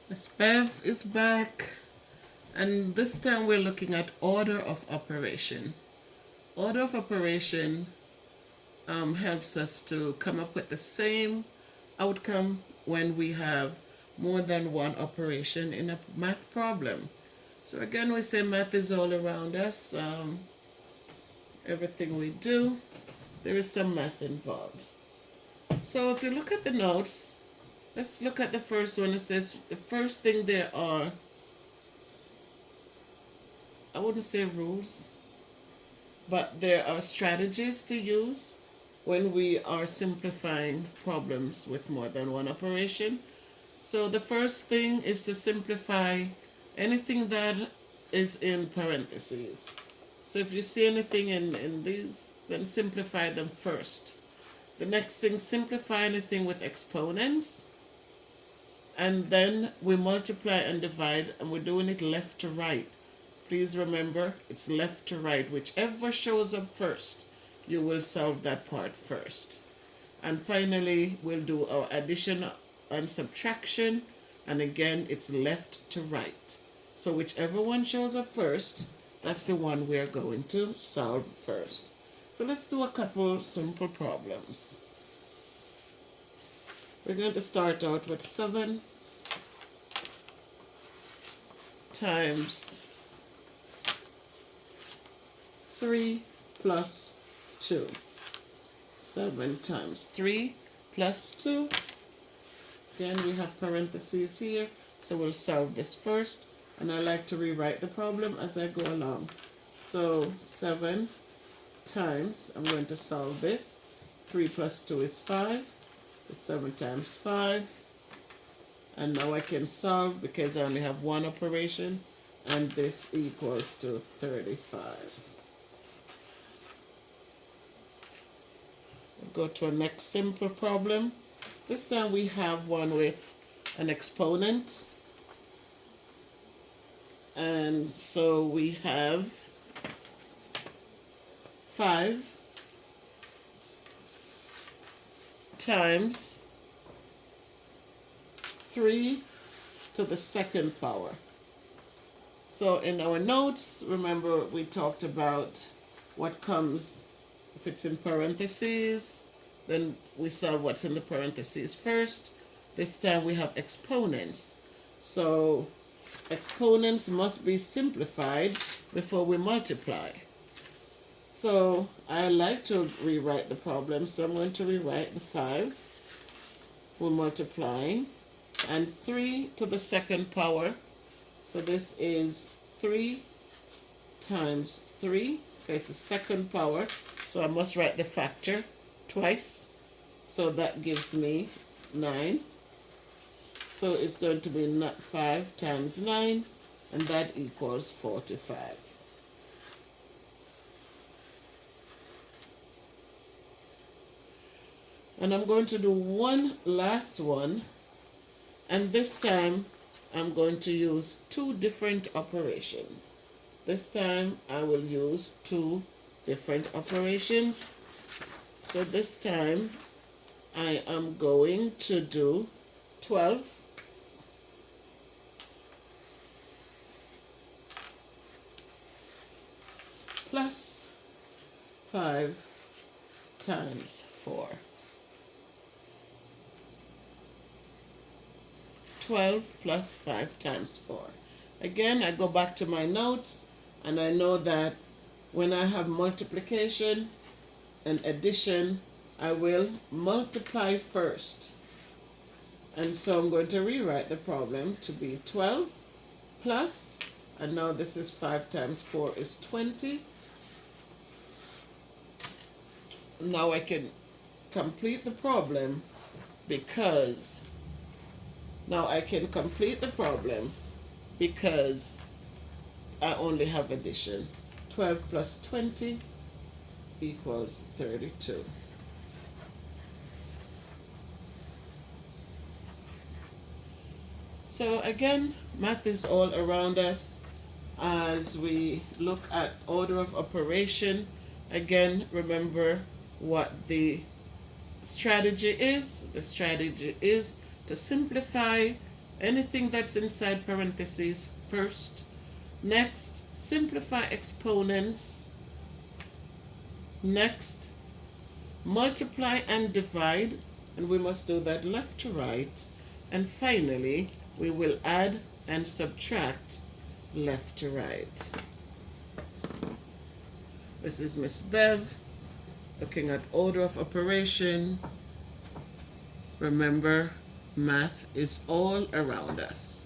Msbev is back, and this time we're looking at order of operation. Order of operation helps us to come up with the same outcome when we have more than one operation in a math problem. So again, we say math is all around us. Everything we do, there is some math involved. So if you look at the notes, let's look at the first one. It says the first thing there are, I wouldn't say rules, but there are strategies to use when we are simplifying problems with more than one operation. So the first thing is to simplify anything that is in parentheses. So if you see anything in these, then simplify them first. The next thing, simplify anything with exponents. And then we multiply and divide, and we're doing it left to right. Please remember, it's left to right. Whichever shows up first, you will solve that part first. And finally, we'll do our addition and subtraction. And again, it's left to right. So whichever one shows up first, that's the one we're going to solve first. So let's do a couple simple problems. We're going to start out with 7 times 3 plus 2. 7 times 3 plus 2. Again, we have parentheses here, so we'll solve this first. And I like to rewrite the problem as I go along. So 7 times, I'm going to solve this. 3 plus 2 is 5. So 7 times 5. And now I can solve because I only have one operation. And this equals to 35. We'll go to our next simple problem. This time we have one with an exponent. And so we have 5 times 3 to the second power. So in our notes, remember we talked about what comes if it's in parentheses, then we solve what's in the parentheses first. This time we have exponents. So exponents must be simplified before we multiply. So I like to rewrite the problem, so I'm going to rewrite the 5. We're multiplying. And 3 to the second power. So this is 3 times 3. Okay, it's the second power. So I must write the factor twice. So that gives me 9. So it's going to be 5 times 9, and that equals 45. And I'm going to do one last one, and this time I'm going to use 2 different operations. This time I will use 2 different operations. So this time I am going to do 12 plus 5 times 4. 12 plus 5 times 4. Again, I go back to my notes, and I know that when I have multiplication and addition, I will multiply first. And so I'm going to rewrite the problem to be 12 plus, and now this is 5 times 4 is 20. Now I can complete the problem because I only have addition. 12 plus 20 equals 32. So again, math is all around us as we look at order of operation. Again, remember what the strategy is. The strategy is to simplify anything that's inside parentheses first. Next, simplify exponents. Next, multiply and divide, and we must do that left to right. And finally, we will add and subtract left to right. This is Miss Bev looking at order of operation. Remember, math is all around us.